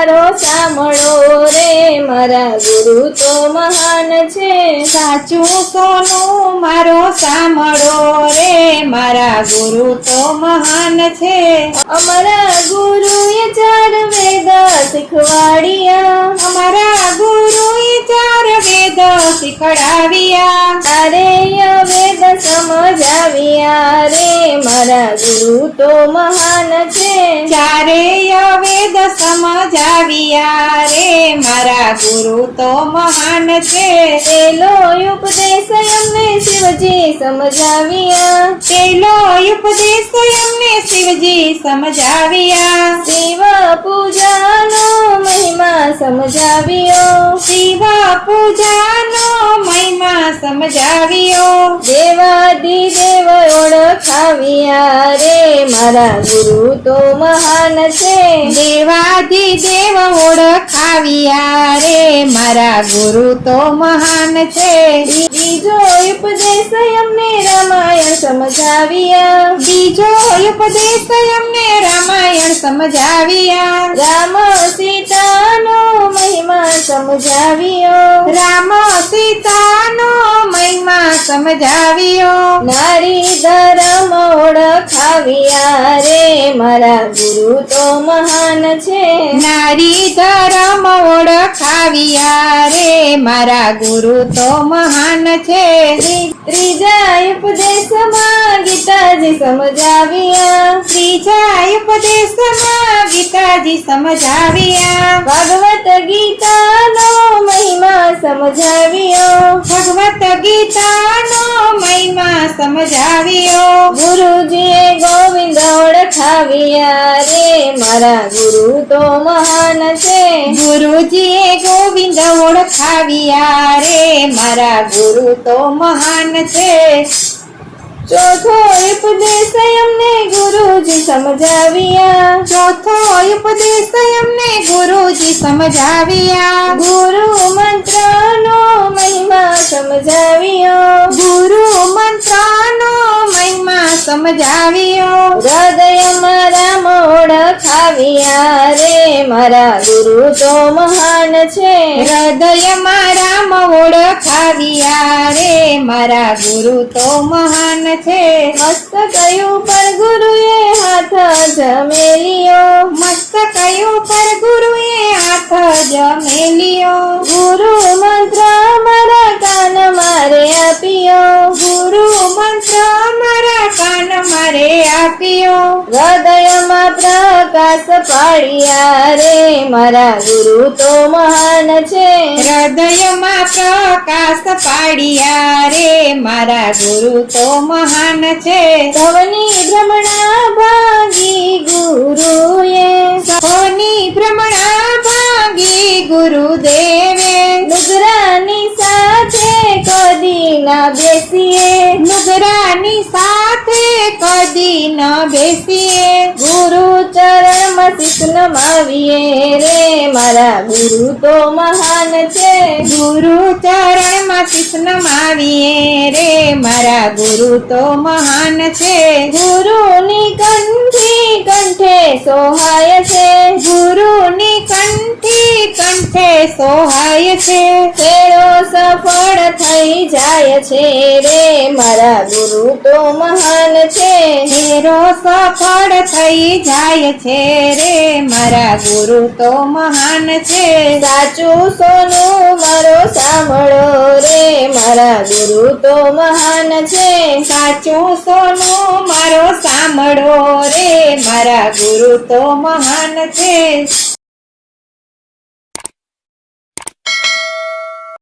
મારો સાંભળો રે મારા ગુરુ તો મહાન છે સાચું સોનું મારો સાંભળો રે મારા ગુરુ તો મહાન છે અમારા ગુરુએ ચાર વેદ શીખવાડ્યા અમારા ગુરુએ ચાર વેદ શીખડાવ્યા ચારેય વેદ સમજાવ્યા રે મારા ગુરુ તો મહાન છે ચારેય વેદ સમજાવ્યા રે મારા ગુરુ તો મહાન છે પેલો ઉપદેશ અમને શિવજી સમજાવ્યા પેલો ઉપદેશ અમને શિવજી સમજાવ્યા શિવ પૂજાનો મહિમા સમજાવ્યો શિવ પૂજાનો મહિમા સમજાવ્યો દેવાદિદેવ ઓળખાવ્યા રે મારા ગુરુ તો મહાન છે દેવાધિદેવ ઓળખાવ્યા રે મારા ગુરુ તો મહાન છે બીજો ઉપદેશ અમને રામાયણ સમજાવ્યા બીજો ઉપદેશ અમને રામાયણ સમજાવ્યા રામ સીતાનો મહિમા સમજાવ્યો રામ સીતાનો મહિમા સમજાવ્યો નારી ધર્મ ઓળખાવ્યા રે મારા ગુરુ તો મહાન છે નારી ધર્મ ઓળખાવ્યા રે મારા ગુરુ તો મહાન છે ત્રીજા ઉપદેશમાં ગીતાજી સમજાવ્યા ત્રીજા ઉપદેશમાં ગીતાજી સમજાવ્યા ભગવત ગીતાનો મહિમા સમજાવ્યો ભગવત ગીતાનો મહિમા સમજાવ્યો ગુરુજીએ ગોવિંદ ઓળખાવ્યા રે મારા ગુરુ તો મહાન છે ગુરુજીએ ગોવિંદ ઓળખાવ્યા રે મારા ગુરુ તો મહાન છે ચોથો ઉપદેશ અમને ગુરુજી સમજાવ્યા ચોથો ઉપદેશ અમને ગુરુજી સમજાવ્યા ગુરુ મંત્રનો મહિમા સમજાવ્યો ગુરુ મંત્રનો મહિમા સમજાવ્યો હૃદયમાં રામ ઓળખાવ્યા રે મારા ગુરુ તો મહાન છે હૃદયમાં રામ ઓળખાવ્યા રે મારા ગુરુ તો મહાન છે મસ્તક ઉપર ગુરુએ હાથ જમેલિયો મસ્તક ઉપર ગુરુએ હાથ જમેલિયો ગુરુ મંત્ર મારા કાન મારે આપ્યો ગુરુ મંત્ર મારા કાન મારે આપ્યો હૃદયમાં પ્રકાશ પાડ્યા રે મારા ગુરુ તો મહાન છે હૃદયમાં પ્રકાશ પાડ્યા રે મારા ગુરુ તો મહાન છે સૌની ભ્રમણા ભાગી ગુરુએ સૌની ભ્રમણા ભાંગી ગુરુદેવે નુગરાની સાથે કદી ના બેસીએ નુગરાની સાથે કદી ન બેસીએ ગુરુ ચરણમાં શીશ નમાવીએ રે મારા ગુરુ તો મહાન છે ગુરુ ચરણમાં શીશ નમાવીએ રે મારા ગુરુ તો મહાન છે ગુરુની કંઠી કંઠે સોહાય છે ગુરુની કંઠી કંઠે સોહાય છે તેરો સફળ થઈ જાય છે રે મારા ગુરુ તો મહાન છે તેરો સફળ થઈ જાય છે રે મારા ગુરુ તો મહાન છે સાચું સોનું મારો સાંભળો રે મારા ગુરુ તો મહાન છે સાચું સોનું મારો સાંભળો રે મારા ગુરુ તો મહાન છે